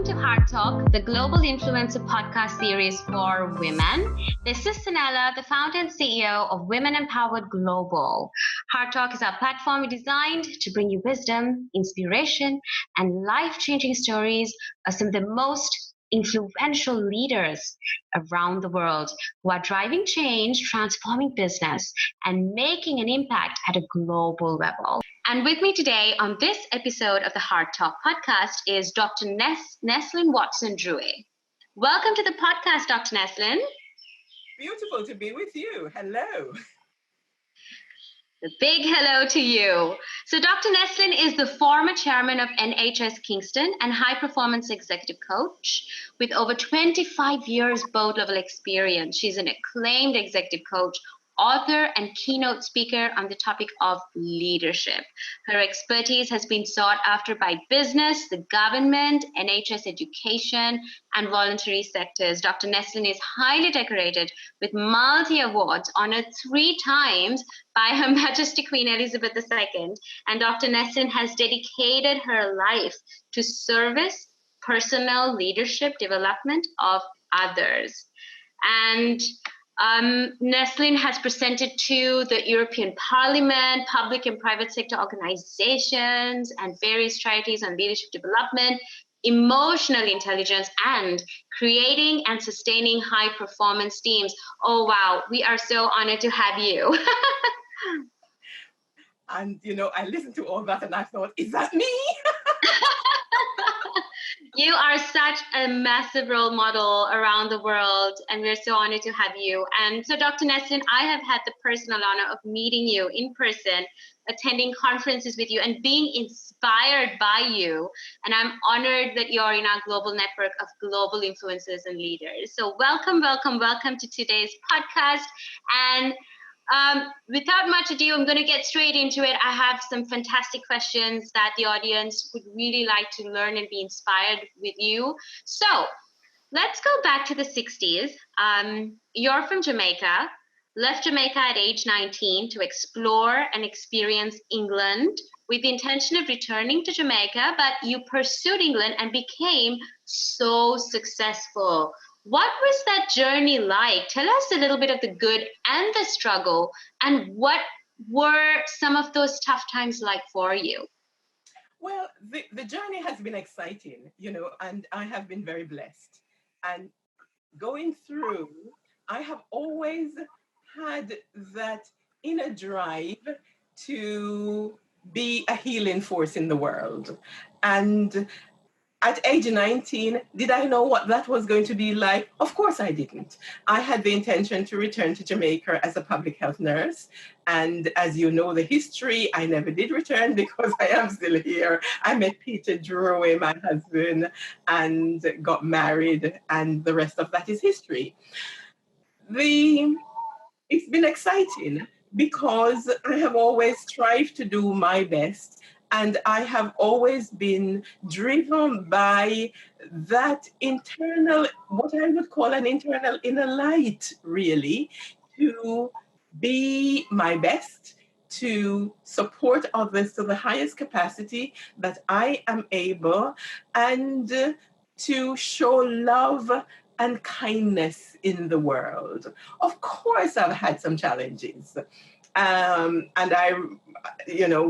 to HeartTalk, the Global Influencer podcast series for women. This is Senela, the founder and CEO of Women Empowered Global. HeartTalk is our platform designed to bring you wisdom, inspiration, and life-changing stories of some of the most influential leaders around the world who are driving change, transforming business, and making an impact at a global level. And with me today on this episode of the HeartTalk podcast is Dr. Neslyn Watson-Druée. Welcome to the podcast, Dr. Neslyn. Beautiful to be with you. Hello. A big hello to you. So Dr. Neslyn is the former chairman of NHS Kingston and high performance executive coach with over 25 years board level experience. She's an acclaimed executive coach, author, and keynote speaker on the topic of leadership. Her expertise has been sought after by business, the government, NHS education, and voluntary sectors. Dr. Neslyn is highly decorated with multi-awards, honored 3 times by Her Majesty Queen Elizabeth II. And Dr. Neslyn has dedicated her life to service, personal leadership development of others. And Neslyn has presented to the European Parliament, public and private sector organizations, and various charities on leadership development, emotional intelligence, and creating and sustaining high performance teams. Oh, wow. We are so honored to have you. And, I listened to all that and I thought, is that me? You are such a massive role model around the world, and we're so honored to have you. And so, Dr. Neslyn, I have had the personal honor of meeting you in person, attending conferences with you, and being inspired by you. And I'm honored that you're in our global network of global influencers and leaders. So welcome, welcome, welcome to today's podcast. And without much ado, I'm going to get straight into it. I have some fantastic questions that the audience would really like to learn and be inspired with you. So let's go back to the 60s. You're from Jamaica, left Jamaica at age 19 to explore and experience England with the intention of returning to Jamaica, but you pursued England and became so successful. What was that journey like? Tell us a little bit of the good and the struggle, and what were some of those tough times like for you? Well, the journey has been exciting, and I have been very blessed. And going through, I have always had that inner drive to be a healing force in the world. And at age 19, did I know what that was going to be like? Of course I didn't. I had the intention to return to Jamaica as a public health nurse. And as you know the history, I never did return because I am still here. I met Peter Druée, my husband, and got married, and the rest of that is history. It's been exciting because I have always strived to do my best. And I have always been driven by that internal, what I would call an internal inner light, really, to be my best, to support others to the highest capacity that I am able, and to show love and kindness in the world. Of course, I've had some challenges. And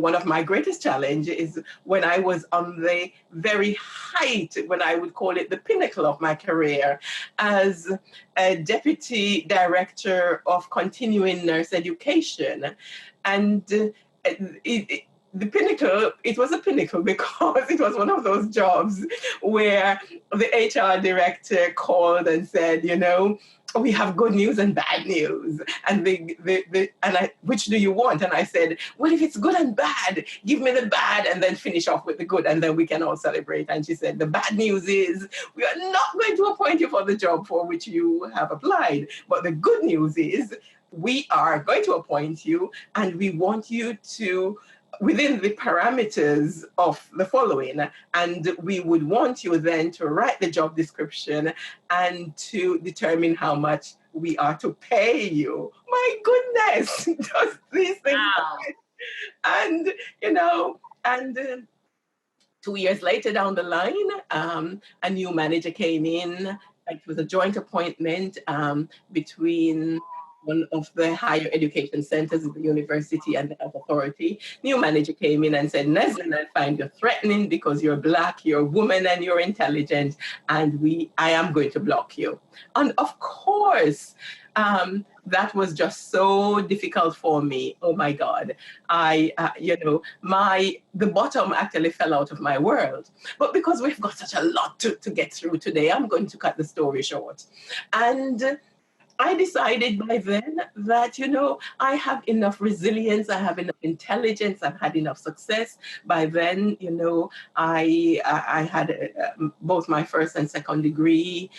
one of my greatest challenges is when I was on the very height, when I would call it the pinnacle of my career, as a deputy director of continuing nurse education. And the pinnacle, it was a pinnacle because it was one of those jobs where the HR director called and said, we have good news and bad news. And which do you want? And I said, well, if it's good and bad, give me the bad and then finish off with the good, and then we can all celebrate. And she said, the bad news is we are not going to appoint you for the job for which you have applied. But the good news is we are going to appoint you, and we want you to within the parameters of the following, and we would want you then to write the job description and to determine how much we are to pay you. My goodness, does these things happen? And 2 years later down the line, a new manager came in. It was a joint appointment between one of the higher education centers at the university and the health authority. New manager came in and said, Neslyn, I find you threatening because you're Black, you're a woman, and you're intelligent, and I am going to block you. And of course, that was just so difficult for me. Oh my God. The bottom actually fell out of my world. But because we've got such a lot to get through today, I'm going to cut the story short. And I decided by then that, I have enough resilience, I have enough intelligence, I've had enough success. By then, I had both my first and second degree.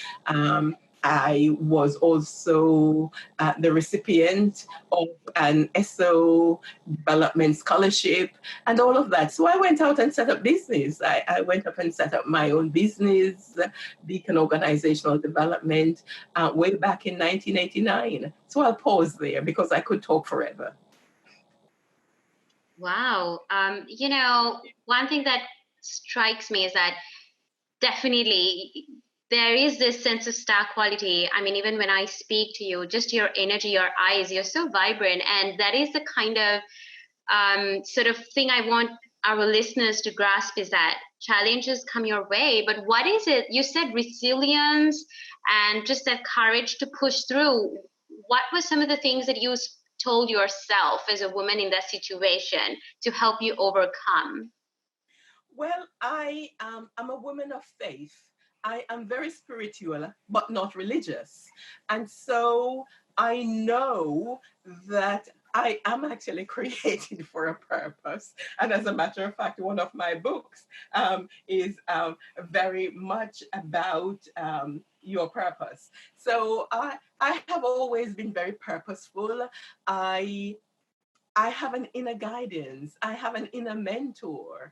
I was also the recipient of an SO development scholarship and all of that. So I went out and set up business. I went up and set up my own business, Beacon Organizational Development, way back in 1989. So I'll pause there because I could talk forever. Wow. One thing that strikes me is that definitely there is this sense of star quality. I mean, even when I speak to you, just your energy, your eyes, you're so vibrant. And that is the kind of sort of thing I want our listeners to grasp, is that challenges come your way. But what is it? You said resilience and just that courage to push through. What were some of the things that you told yourself as a woman in that situation to help you overcome? Well, I'm a woman of faith. I am very spiritual, but not religious. And so I know that I am actually created for a purpose. And as a matter of fact, one of my books is very much about your purpose. So I have always been very purposeful. I have an inner guidance. I have an inner mentor,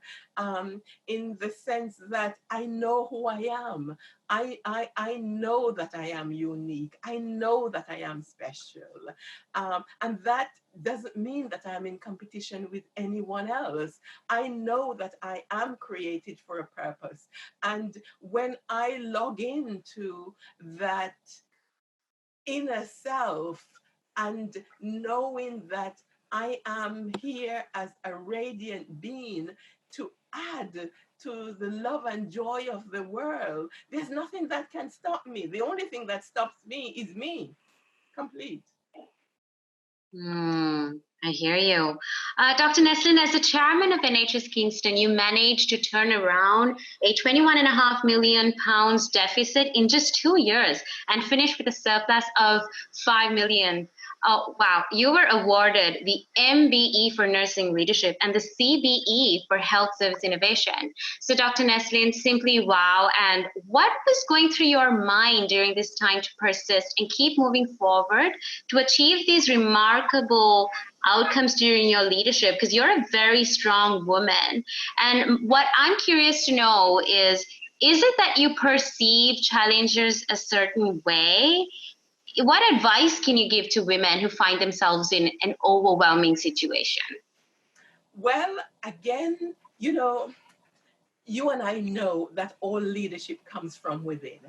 in the sense that I know who I am. I know that I am unique. I know that I am special. And that doesn't mean that I'm in competition with anyone else. I know that I am created for a purpose. And when I log into that inner self and knowing that I am here as a radiant being to add to the love and joy of the world, there's nothing that can stop me. The only thing that stops me is me. Complete. I hear you. Dr. Neslyn, as the chairman of NHS Kingston, you managed to turn around a £21.5 million deficit in just 2 years and finish with a surplus of £5 million. Oh, wow. You were awarded the MBE for Nursing Leadership and the CBE for Health Service Innovation. So, Dr. Neslyn, simply wow. And what was going through your mind during this time to persist and keep moving forward to achieve these remarkable outcomes during your leadership? Because you're a very strong woman. And what I'm curious to know is it that you perceive challenges a certain way? What advice can you give to women who find themselves in an overwhelming situation? Well, again, you and I know that all leadership comes from within.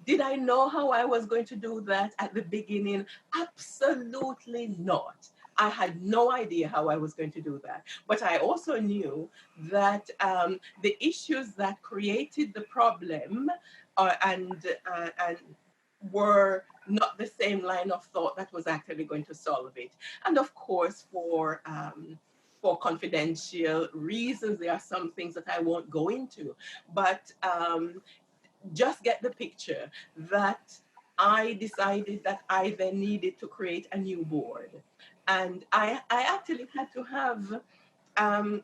Did I know how I was going to do that at the beginning? Absolutely not. I had no idea how I was going to do that. But I also knew that the issues that created the problem and were not the same line of thought that was actually going to solve it. And of course, for confidential reasons, there are some things that I won't go into, but just get the picture that I decided that I then needed to create a new board. And I actually had to have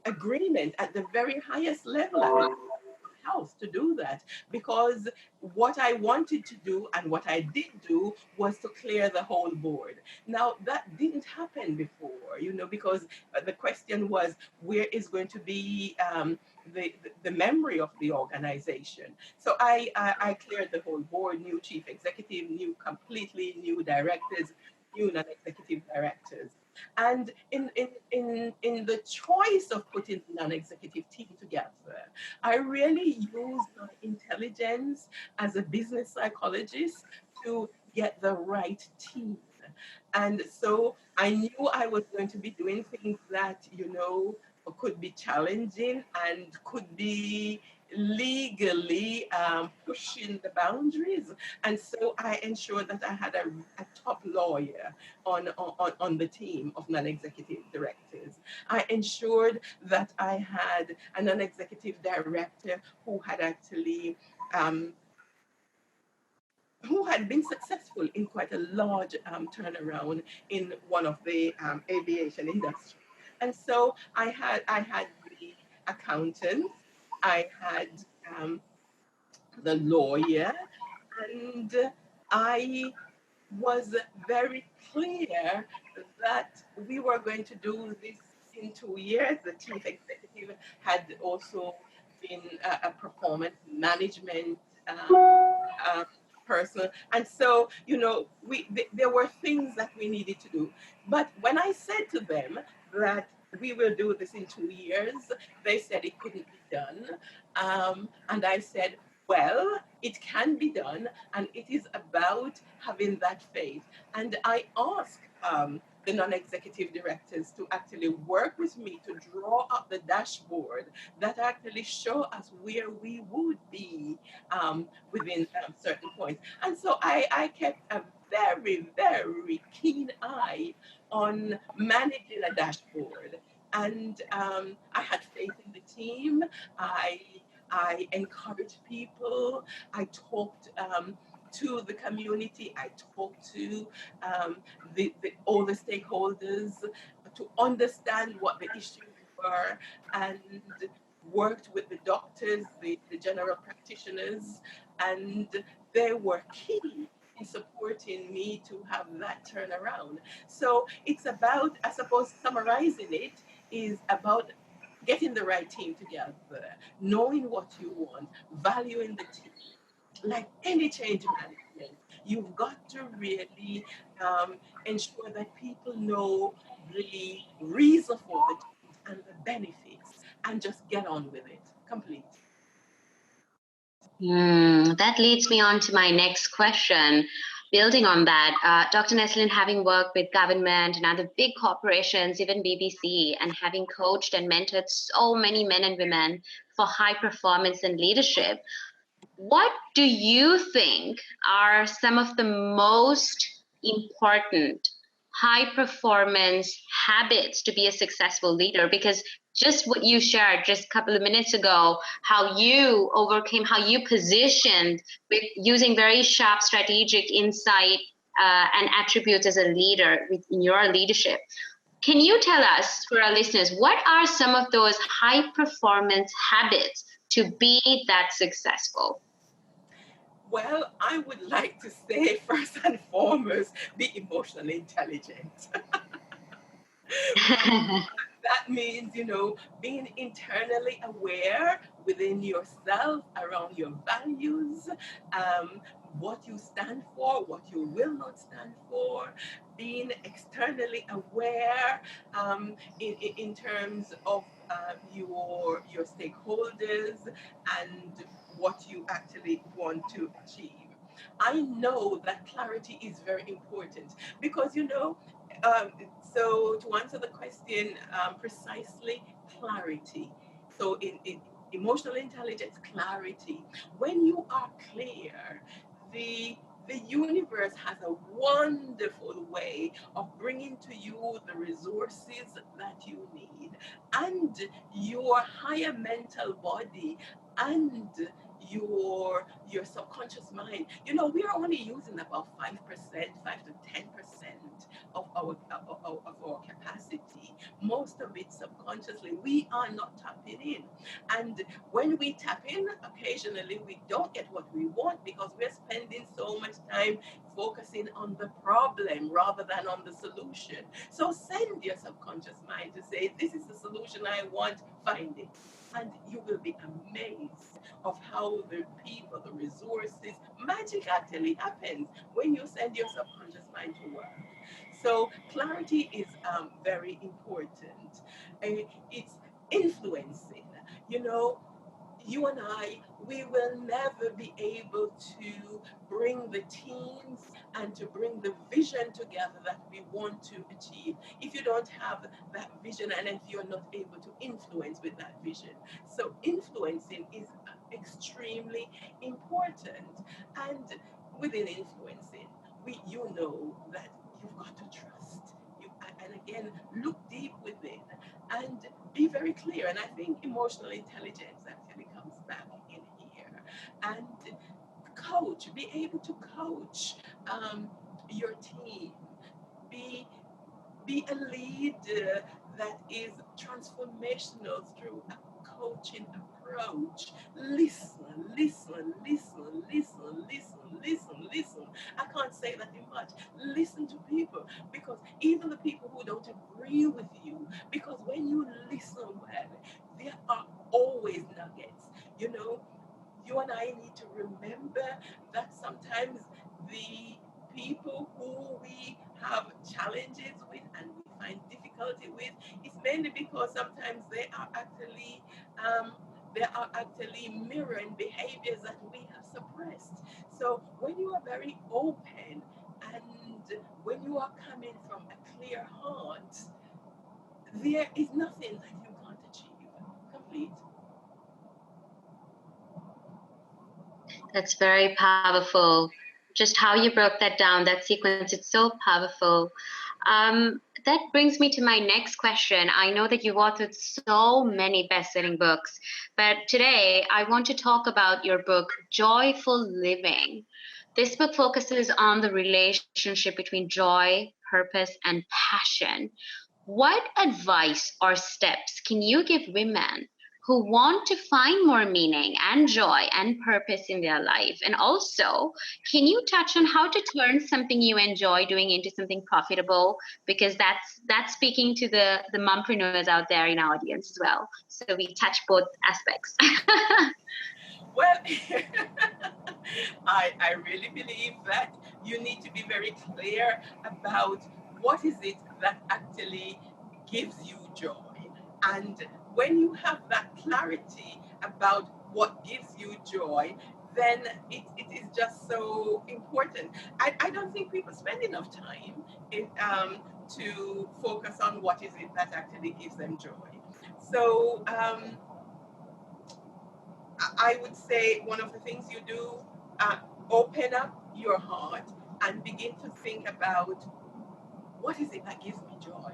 agreement at the very highest level at the house to do that, because what I wanted to do and what I did do was to clear the whole board. Now that didn't happen before, because the question was, where is going to be the memory of the organization? So I cleared the whole board, new chief executive, completely new directors, new non-executive directors. And in the choice of putting the non-executive team together, I really used my intelligence as a business psychologist to get the right team. And so I knew I was going to be doing things that, could be challenging and could be legally pushing the boundaries. And so I ensured that I had a top lawyer on the team of non-executive directors. I ensured that I had a non-executive director um, who had been successful in quite a large turnaround in one of the aviation industry. And so I had the accountant, I had um, the lawyer, and I was very clear that we were going to do this in 2 years. The chief executive had also been a performance management um, person. And so, there were things that we needed to do. But when I said to them that we will do this in 2 years, they said it couldn't be done. And I said, well, it can be done, and it is about having that faith. And I asked the non-executive directors to actually work with me to draw up the dashboard that actually show us where we would be within certain points. And so I kept a very, very keen eye on managing a dashboard. And I had faith in the team. I I encouraged people. I talked to the community. I talked to all the stakeholders to understand what the issues were, and worked with the doctors, the general practitioners, and they were key in supporting me to have that turnaround. So it's about, I suppose, summarizing it is about getting the right team together, knowing what you want, valuing the team. Like any change management, you've got to really um, ensure that people know the reason for the change and the benefits, and just get on with it. Complete. That leads me on to my next question. Building on that, Dr. Neslyn, having worked with government and other big corporations, even BBC, and having coached and mentored so many men and women for high performance and leadership, what do you think are some of the most important high performance habits to be a successful leader? Because just what you shared just a couple of minutes ago, how you overcame, how you positioned with using very sharp strategic insight and attributes as a leader in your leadership. Can you tell us, for our listeners, what are some of those high performance habits to be that successful? Well, I would like to say, first and foremost, be emotionally intelligent. That means, being internally aware within yourself around your values, um, what you stand for, what you will not stand for, being externally aware in terms of your stakeholders and what you actually want to achieve. I know that clarity is very important because, um, so to answer the question precisely, clarity. So in emotional intelligence, clarity. When you are clear, the the universe has a wonderful way of bringing to you the resources that you need, and your higher mental body, and your subconscious mind. We are only using about 5%, 5 to 10% of our capacity. Most of it subconsciously. We are not tapping in. And when we tap in, occasionally we don't get what we want because we're spending so much time focusing on the problem rather than on the solution. So send your subconscious mind to say, this is the solution I want, find it. And you will be amazed of how the people, the resources, magic actually happens when you send your subconscious mind to work. So clarity is very important. It's influencing. You know, you and I, we will never be able to bring the teams and to bring the vision together that we want to achieve if you don't have that vision and if you're not able to influence with that vision. So influencing is extremely important. And within influencing, you know that you've got to trust. And again, look deep within and be very clear. And I think emotional intelligence actually comes back in here. And be able to coach your team, be be a leader that is transformational through a coaching approach. Listen. I can't say that much. Listen to people, because even the people who don't agree with you, because when you listen well, there are always nuggets. You know, you and I need to remember that sometimes the people who we have challenges with and we find difficulty with, it's mainly because sometimes um, they are actually mirroring behaviors that we have suppressed. So when you are very open and when you are coming from a clear heart, there is nothing that you can't achieve. Complete. That's very powerful. Just how you broke that down, that sequence, it's so powerful. That brings me to my next question. I know that you've authored so many best-selling books, but today I want to talk about your book, Joyful Living. This book focuses on the relationship between joy, purpose, and passion. What advice or steps can you give women who want to find more meaning and joy and purpose in their life? And also, can you touch on how to turn something you enjoy doing into something profitable? Because that's speaking to the mompreneurs out there in our audience as well. So we touch both aspects. Well, I really believe that you need to be very clear about what is it that actually gives you joy. And when you have that clarity about what gives you joy, then it is just so important. I don't think people spend enough time to focus on what is it that actually gives them joy. So I would say one of the things you do, open up your heart and begin to think about what is it that gives me joy.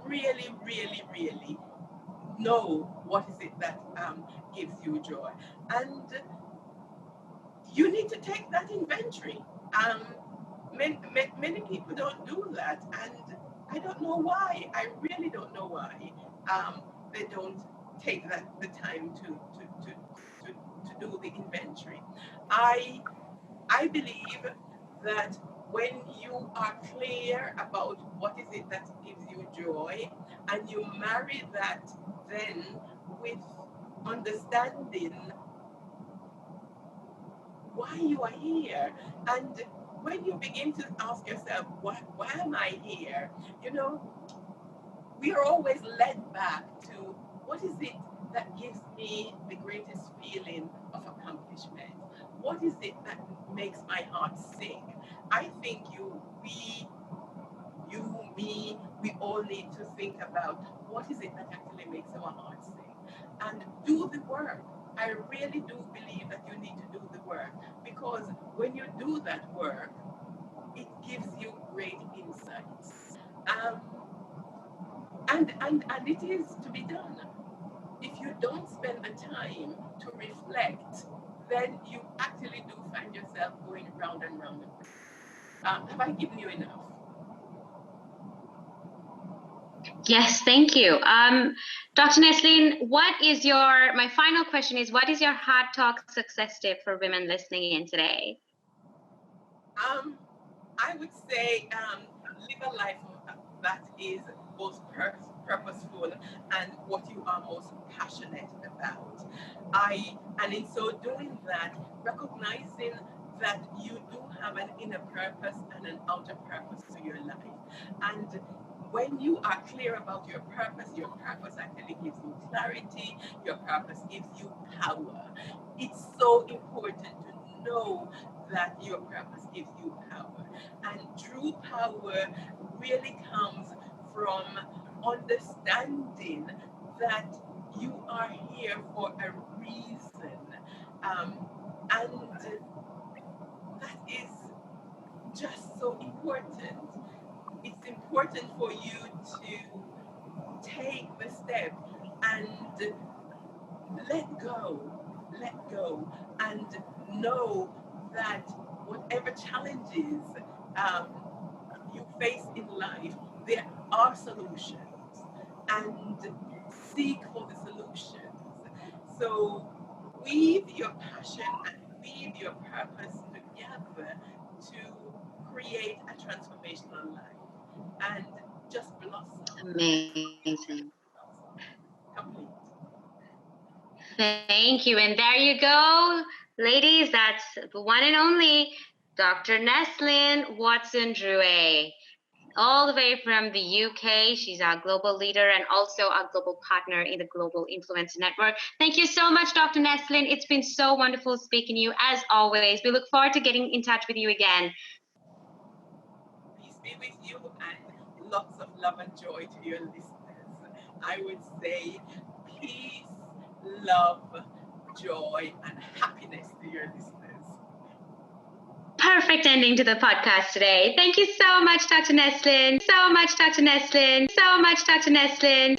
Really know what is it that gives you joy, and you need to take that inventory. Um, many people don't do that, and I don't know why. I really don't know why they don't take the time to do the inventory. I I believe that when you are clear about what is it that gives you joy, and you marry that then with understanding why you are here, and when you begin to ask yourself, why am I here? You know, we are always led back to what is it that gives me the greatest feeling of accomplishment? What is it that makes my heart sing? I think me, we all need to think about what is it that actually makes our heart sing and do the work. I really do believe that you need to do the work, because when you do that work, it gives you great insights. Um, and it is to be done. If you don't spend the time to reflect, then you actually do find yourself going round and round. Have I given you enough? Yes, thank you. Dr. Neslyn, my final question is, what is your HeartTalk success tip for women listening in today? I would say live a life that is both purposeful and what you are most passionate about. And in so doing that, recognizing that you do have an inner purpose and an outer purpose to your life. And when you are clear about your purpose actually gives you clarity, your purpose gives you power. It's so important to know that your purpose gives you power. And true power really comes from understanding that you are here for a reason. And that is just so important. It's important for you to take the step and let go, and know that whatever challenges um, you face in life, there are solutions, and seek for the solutions. So weave your passion and weave your purpose together to create a transformational life and just blossom. Amazing. Complete. Thank you. And there you go, ladies. That's the one and only Dr. Neslyn Watson-Druée, all the way from the UK. She's our global leader and also our global partner in the Global Influencer Network. Thank you so much, Dr. Neslyn. It's been so wonderful speaking to you as always. We look forward to getting in touch with you again. Peace be with you and lots of love and joy to your listeners. I would say peace, love, joy, and happiness to your listeners. Perfect ending to the podcast today. Thank you so much, Dr. Neslyn. So much, Dr. Neslyn. So much, Dr. Neslyn.